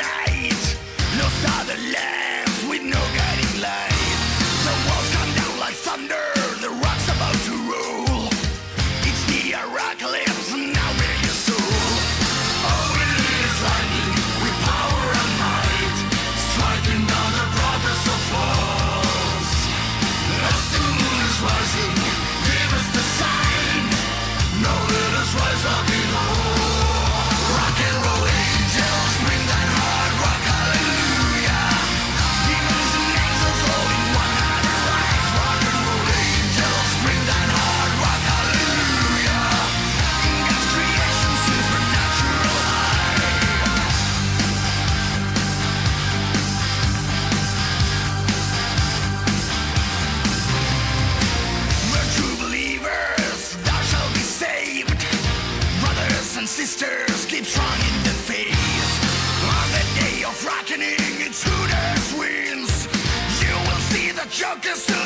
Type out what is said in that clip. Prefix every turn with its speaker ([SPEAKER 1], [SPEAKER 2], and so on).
[SPEAKER 1] night. Lost are the lands with no guiding light. The walls come down like thunder, the rock's about to roll. It's the apocalypse, now ready your soul. All we need is lightning with power and might, striking down the prophets of falls. As the moon is rising, give us the sign. Now let us rise up in all. Rock and roll angels, bring that hard rock, hallelujah. Demons and angels all in one heart and right. Rock and roll angels, bring that hard rock, hallelujah. In God's creation, supernatural high. We're true believers, thou shalt be saved. Brothers and sisters, keep strong in the faith. On the day of reckoning, it's who that wins. You will see the Joker soon.